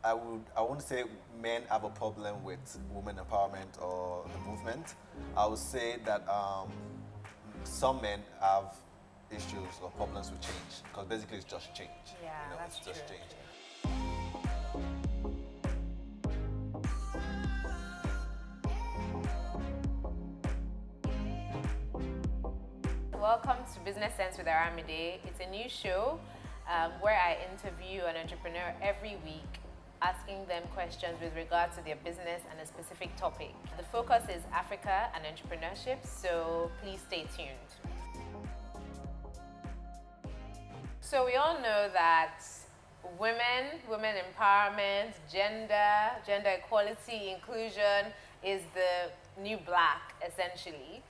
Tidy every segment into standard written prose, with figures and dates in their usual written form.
I wouldn't say men have a problem with women empowerment or the movement. I would say that some men have issues or problems with change because basically it's just change. Yeah, that's it's just true. change. Welcome to Business Sense with Aramide. It's a new show where I interview an entrepreneur every week, asking them questions with regard to their business and a specific topic. The focus is Africa and entrepreneurship, so please stay tuned. So we all know that women empowerment, gender equality, inclusion is the new black, essentially.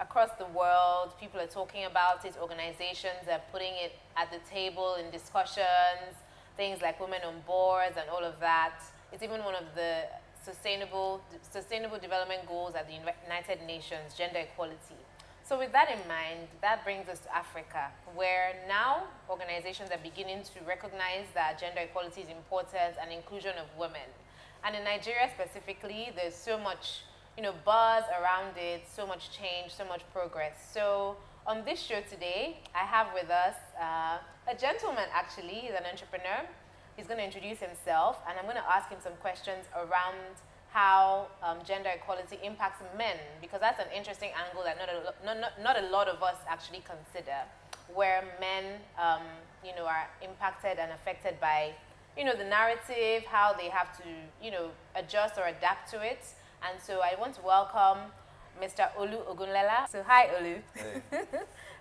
Across the world, people are talking about it, organizations are putting it at the table in discussions, things like women on boards and all of that. It's even one of the sustainable development goals at the United Nations, gender equality. So with that in mind, that brings us to Africa, where now organizations are beginning to recognize that gender equality is important and inclusion of women. And in Nigeria specifically, there's so much buzz around it, so much change, so much progress. So on this show today, I have with us a gentleman actually, he's an entrepreneur. He's going to introduce himself and I'm going to ask him some questions around how gender equality impacts men, because that's an interesting angle that not a lot of us actually consider, where men are impacted and affected by the narrative, how they have to adjust or adapt to it. And so I want to welcome Mr. Olu Ogunlela. So hi, Olu. Hey.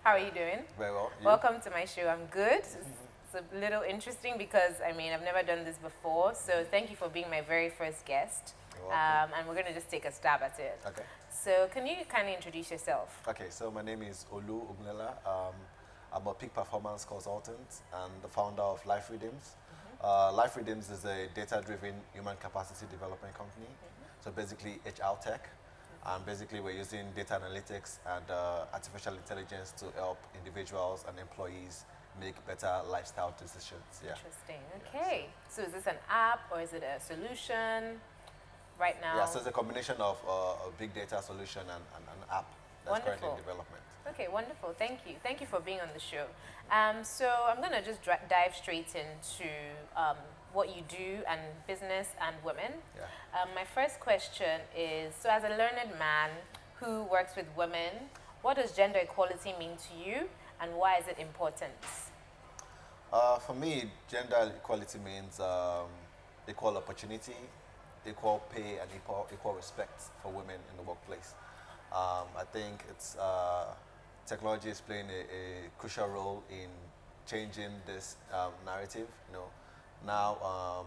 How are you doing? Very well. You? Welcome to my show. I'm good. It's a little interesting because, I've never done this before. So thank you for being my very first guest. You're welcome. And we're going to just take a stab at it. Okay. So can you kindly introduce yourself? Okay, so my name is Olu Ogunlela. I'm a peak performance consultant and the founder of LifeRithms. LifeRithms is a data-driven human capacity development company. So basically HR tech, and basically we're using data analytics and artificial intelligence to help individuals and employees make better lifestyle decisions. Yeah. Interesting. Okay. So is this an app or is it a solution right now? Yeah, so it's a combination of a big data solution and an app that's currently in development. Okay, wonderful. Thank you. Thank you for being on the show. So I'm going to just dive straight into what you do and business and women. Yeah. My first question is, so as a learned man who works with women, what does gender equality mean to you and why is it important? For me, gender equality means equal opportunity, equal pay, and equal respect for women in the workplace. I think it's technology is playing a crucial role in changing this narrative. Now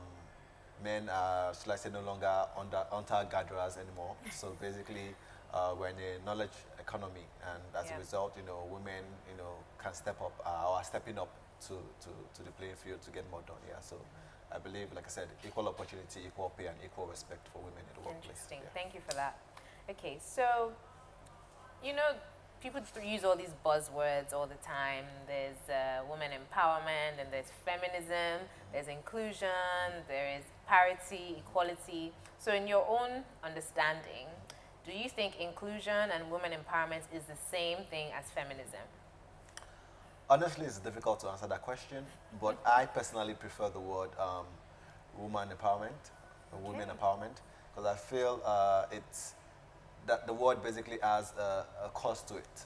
men are, shall I say, no longer hunter-gatherers anymore. So basically, we're in a knowledge economy, and as a result, women, can step up or are stepping up to the playing field to get more done. Yeah. So I believe, like I said, equal opportunity, equal pay, and equal respect for women in the workplace. Interesting. Yeah. Thank you for that. Okay, so people use all these buzzwords all the time. There's women empowerment, and there's feminism, there's inclusion, there is parity, equality. So in your own understanding, do you think inclusion and women empowerment is the same thing as feminism? Honestly, it's difficult to answer that question, but I personally prefer the word woman empowerment, or women empowerment, because I feel it's that the word basically has a cost to it,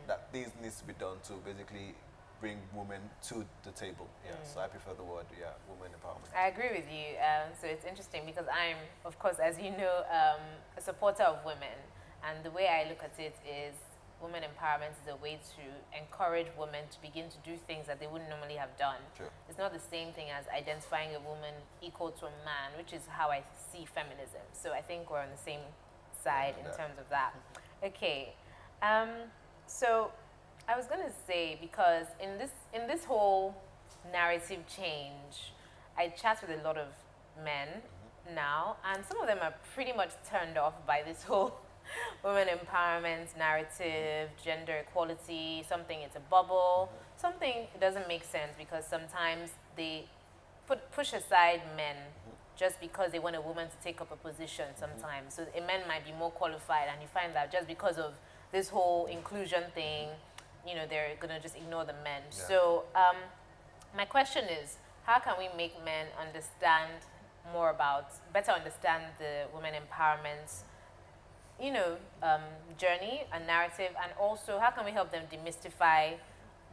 that things needs to be done to basically bring women to the table. Yeah, so I prefer the word, women empowerment. I agree with you. So it's interesting because I'm, of course, as you know, a supporter of women. And the way I look at it is women empowerment is a way to encourage women to begin to do things that they wouldn't normally have done. Sure. It's not the same thing as identifying a woman equal to a man, which is how I see feminism. So I think we're on the same side in terms of that. Okay. So I was gonna say, because in this whole narrative change, I chat with a lot of men now, and some of them are pretty much turned off by this whole women empowerment narrative, gender equality, something it's a bubble, something it doesn't make sense because sometimes they push aside men just because they want a woman to take up a position sometimes. So a man might be more qualified, and you find that just because of this whole inclusion thing, you know, they're gonna just ignore the men. Yeah. So my question is, how can we make men better understand the women empowerment, you know, journey and narrative, and also how can we help them demystify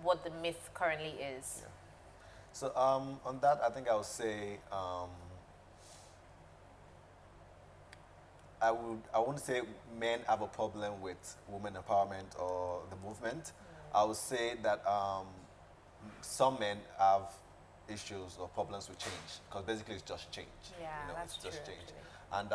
what the myth currently is? Yeah. So on that, I think I would say I wouldn't say men have a problem with women empowerment or the movement. I would say that some men have issues or problems with change, because basically it's just change. Yeah, you know, that's it's just true, change. actually. And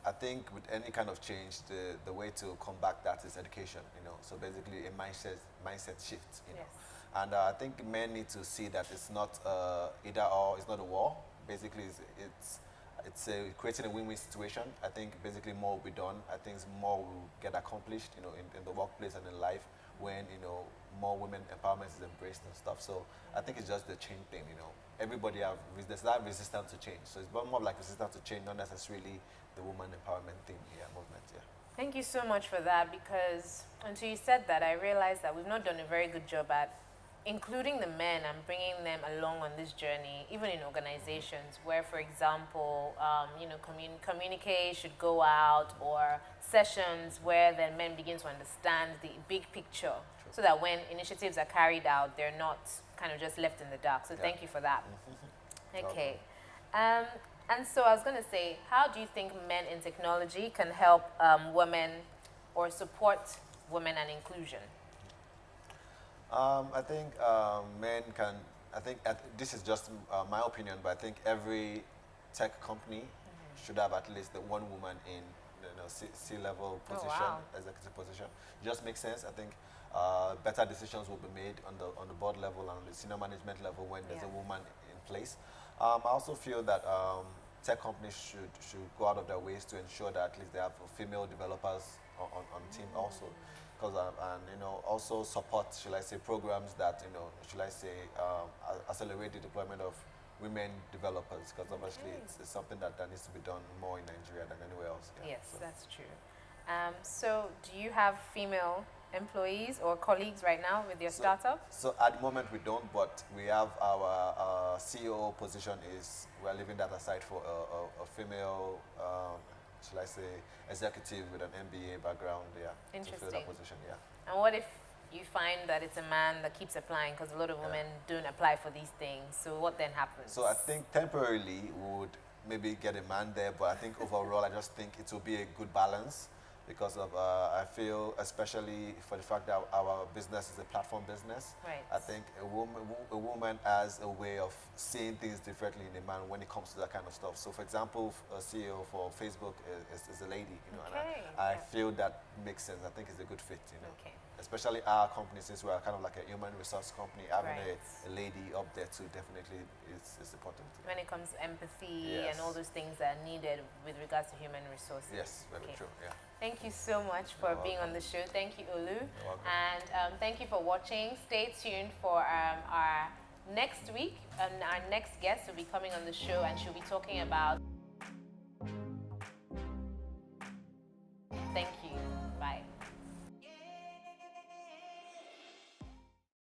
I think with any kind of change, the way to combat that is education. You know, so basically a mindset shift. You know, Yes. and I think men need to see that it's not either or. It's not a war. Basically, it's creating a win-win situation. I think basically more will be done. I think more will get accomplished, you know, in the workplace and in life when, you know, more women empowerment is embraced and stuff. So I think it's just the change thing, you know. Everybody there's that resistance to change. So it's more like resistance to change, not necessarily the woman empowerment thing, movement, yeah. Thank you so much for that, because until you said that, I realized that we've not done a very good job at including the men and bringing them along on this journey, even in organizations where, for example, you know, communique should go out, or sessions where then men begin to understand the big picture, so that when initiatives are carried out, they're not kind of just left in the dark. So thank you for that. Okay. And so I was going to say, how do you think men in technology can help women or support women and inclusion? I think men can, this is just my opinion, but I think every tech company should have at least the one woman in, you know, C-level position, executive position. It just makes sense. I think better decisions will be made on the board level and on the senior management level when there's a woman in place. I also feel that tech companies should go out of their ways to ensure that at least they have female developers on team also. Because and you know, also support, shall I say, programs that, you know, shall I say, accelerate the deployment of women developers, because obviously it's something that needs to be done more in Nigeria than anywhere else. Yeah. Yes, so that's true. So do you have female employees or colleagues right now with your startup? So at the moment we don't, but we have our CEO position we're leaving that aside for a female, shall I say, executive with an MBA background, Interesting. to fill that position, yeah. And what if you find that it's a man that keeps applying, because a lot of women don't apply for these things? So what then happens? So I think temporarily we would maybe get a man there, but I think overall I just think it will be a good balance, because of I feel, especially for the fact that our business is a platform business. Right. I think a woman has a way of seeing things differently in a man when it comes to that kind of stuff. So, for example, a CEO for Facebook is a lady, you know, and I feel that makes sense. I think it's a good fit, you know. Okay. Especially our company, since we are kind of like a human resource company, having Right. a lady up there too definitely is important. When it comes to empathy Yes. and all those things that are needed with regards to human resources. Yes, very true, yeah. Thank you so much for being on the show. Thank you, Olu. You're welcome. And thank you for watching. Stay tuned for our next week. Our next guest will be coming on the show, and she'll be talking about